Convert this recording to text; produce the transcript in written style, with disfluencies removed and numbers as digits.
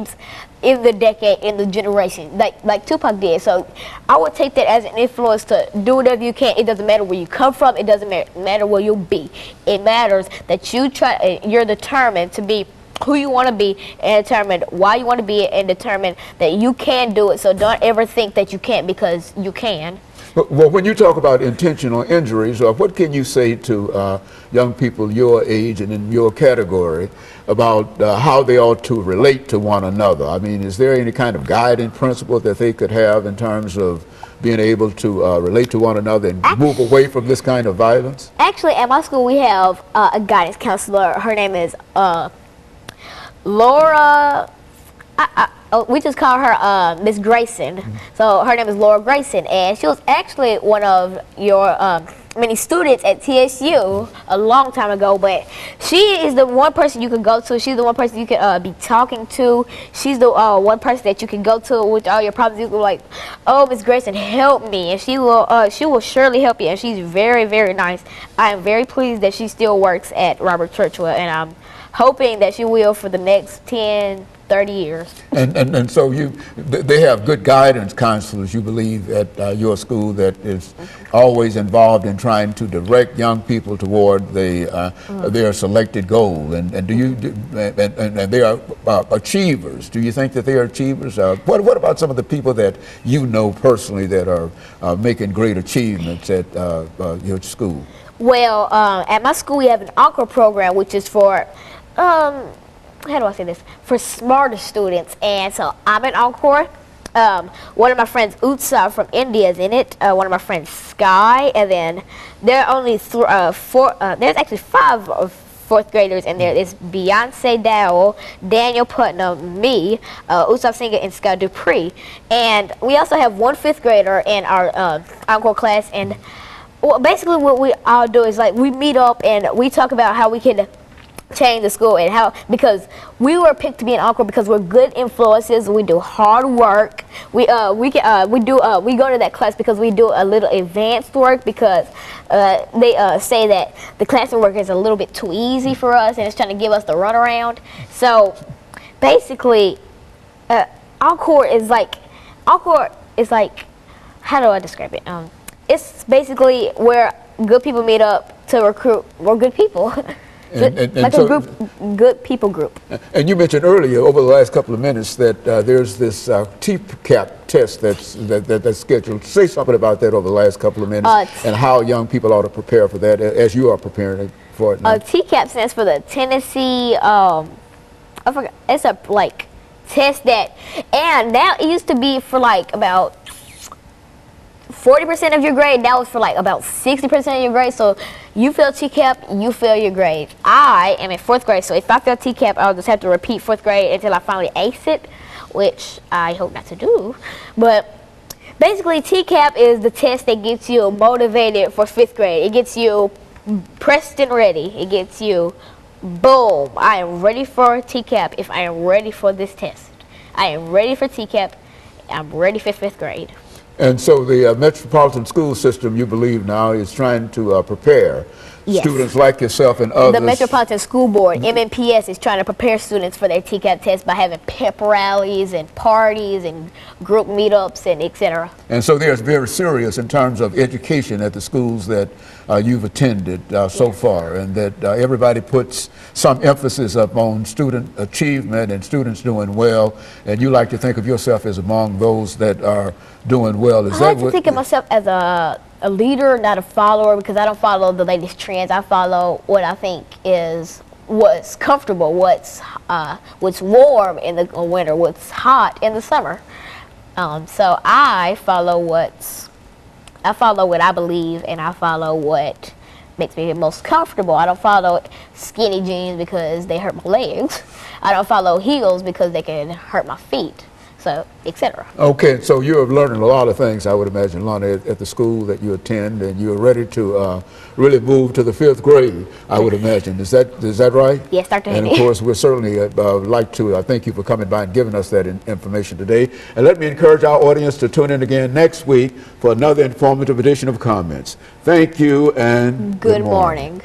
names in the decade, in the generation, like Tupac did. So I would take that as an influence to do whatever you can. It doesn't matter where you come from. It doesn't matter where you'll be. It matters that you're determined to be who you want to be, and determine why you want to be it, and determine that you can do it. So don't ever think that you can't, because you can. Well, when you talk about intentional injuries, what can you say to young people your age and in your category about how they ought to relate to one another? I mean, is there any kind of guiding principle that they could have in terms of being able to relate to one another and move away from this kind of violence? Actually, at my school, we have a guidance counselor. Her name is Laura. We just call her Miss Grayson. So her name is Laura Grayson, and she was actually one of your many students at TSU a long time ago. But she is the one person you can go to. She's the one person you can be talking to. She's the one person that you can go to with all your problems. You can be like, "Oh, Miss Grayson, help me," and she will surely help you. And she's very, very nice. I am very pleased that she still works at Robert Churchwell, and I'm hoping that she will for the next 10, 30 years. And so they have good guidance counselors, you believe, at your school that is always involved in trying to direct young people toward their selected goal. And they are achievers. Do you think that they are achievers? What about some of the people that you know personally that are making great achievements at your school? Well, at my school we have an Encore program, which is for how do I say this? For smarter students. And so I'm in Encore. One of my friends, Utsa from India, is in it. One of my friends, Sky, and then there are only there's actually 5 fourth graders in there. It's Beyonce Dowell, Daniel Putnam, me, Utsa Singer, and Sky Dupree. And we also have 1 5th grader in our Encore class. And well, basically what we all do is like we meet up and we talk about how we can change the school, and how, because we were picked to be an Encore because we're good influences. We do hard work. We go to that class because we do a little advanced work, because they say that the classroom work is a little bit too easy for us and it's trying to give us the runaround. So basically, Encore is like, how do I describe it? It's basically where good people meet up to recruit more good people. Like so, a good people group. And you mentioned earlier, over the last couple of minutes, that there's this TCAP test that's scheduled. Say something about that over the last couple of minutes, and how young people ought to prepare for that, as you are preparing for it now. TCAP stands for the Tennessee, I forgot, it's a test that, and now it used to be for about 40% of your grade. That was for about 60% of your grade. So you fail TCAP, you fail your grade. I am in 4th grade, so if I fail TCAP, I'll just have to repeat 4th grade until I finally ace it, which I hope not to do. But basically, TCAP is the test that gets you motivated for 5th grade. It gets you pressed and ready. It gets you, boom, I am ready for TCAP if I am ready for this test. I am ready for TCAP. I'm ready for 5th grade. And so the Metropolitan School System, you believe now, is trying to prepare students like yourself and others. The Metropolitan School Board, MNPS, is trying to prepare students for their TCAP test by having pep rallies and parties and group meetups and etc. And so they're very serious in terms of education at the schools that you've attended so far, and that everybody puts some emphasis upon student achievement and students doing well, and you like to think of yourself as among those that are doing well. I like to think of myself as a leader, not a follower, because I don't follow the latest trends. I follow what I think is what's comfortable, what's warm in the winter, what's hot in the summer. So I follow what I believe, and I follow what makes me the most comfortable. I don't follow skinny jeans because they hurt my legs. I don't follow heels because they can hurt my feet. So, etc. Okay, so you're learning a lot of things, I would imagine, Lana, at the school that you attend, and you're ready to really move to the 5th grade, I would imagine. Is that right? Yes, Dr. And of course, we're certainly like to thank you for coming by and giving us that information today. And let me encourage our audience to tune in again next week for another informative edition of Comments. Thank you, and good morning.